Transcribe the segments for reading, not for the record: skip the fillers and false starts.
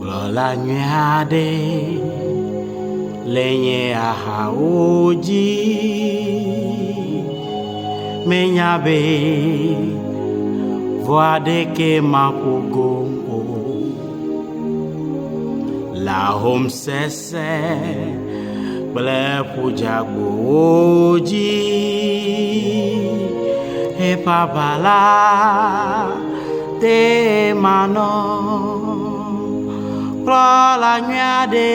La nuade lenye ahaoji menyabe voix de ke mapugongo la home sese ble pujagboji e papala te mano la nuade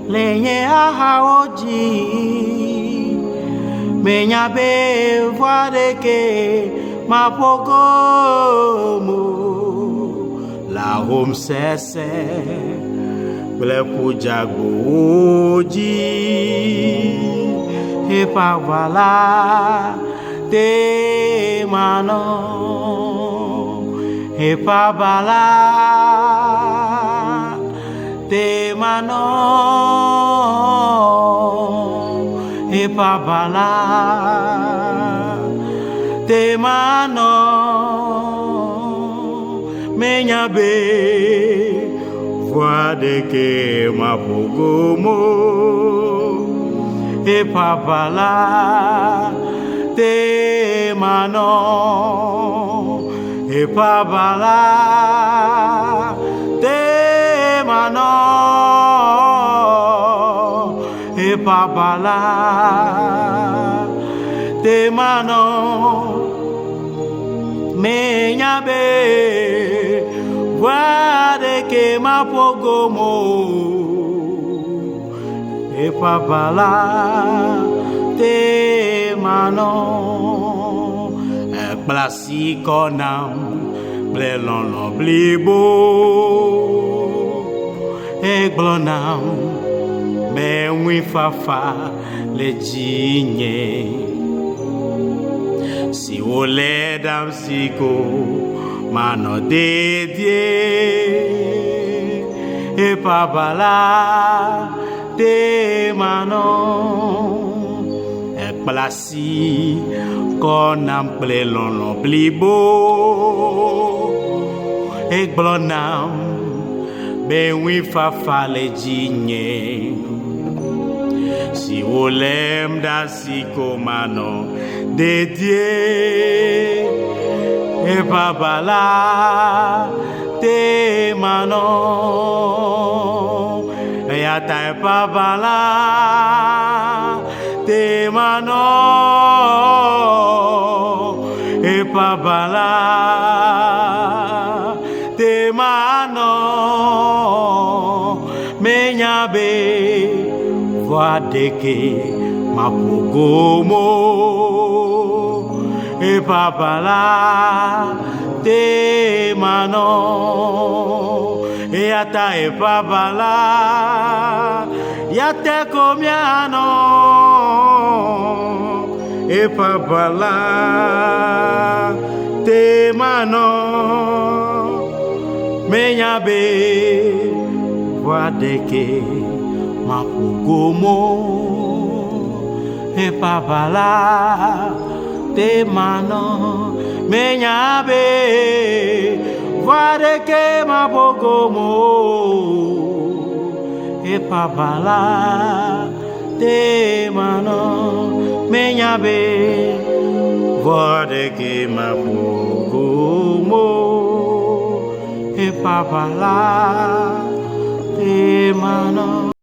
lenye ahaoji menyabe voix de ke mapogomo la home sese ble pujagboji e pavala te mano e pabala te mano e pabala te mano menyabe voix de ke mapogomo e pabala te mano e pabala te mano e pabala te mano menyabe voix de ke mapogomo e pabala te mano blasi konam blelon blibo e glonam me wi fafa le jinye si ole dam siko mano dedie e pabala te mano e blasi konam plelon blibo e glonam be wi fafa le jinye si olem da siko mano dedie e babala te mano e ata e babala te mano e babala te mano menyabe voix de ke mapogomo e babala te mano e ata e babala ya te comiano e babala te mano menyabe voix de ke mapogomo e babala te mano menyabe voix de ke mapogomo e babala te mano menyabe voix de ke mapogomo e babala te mano.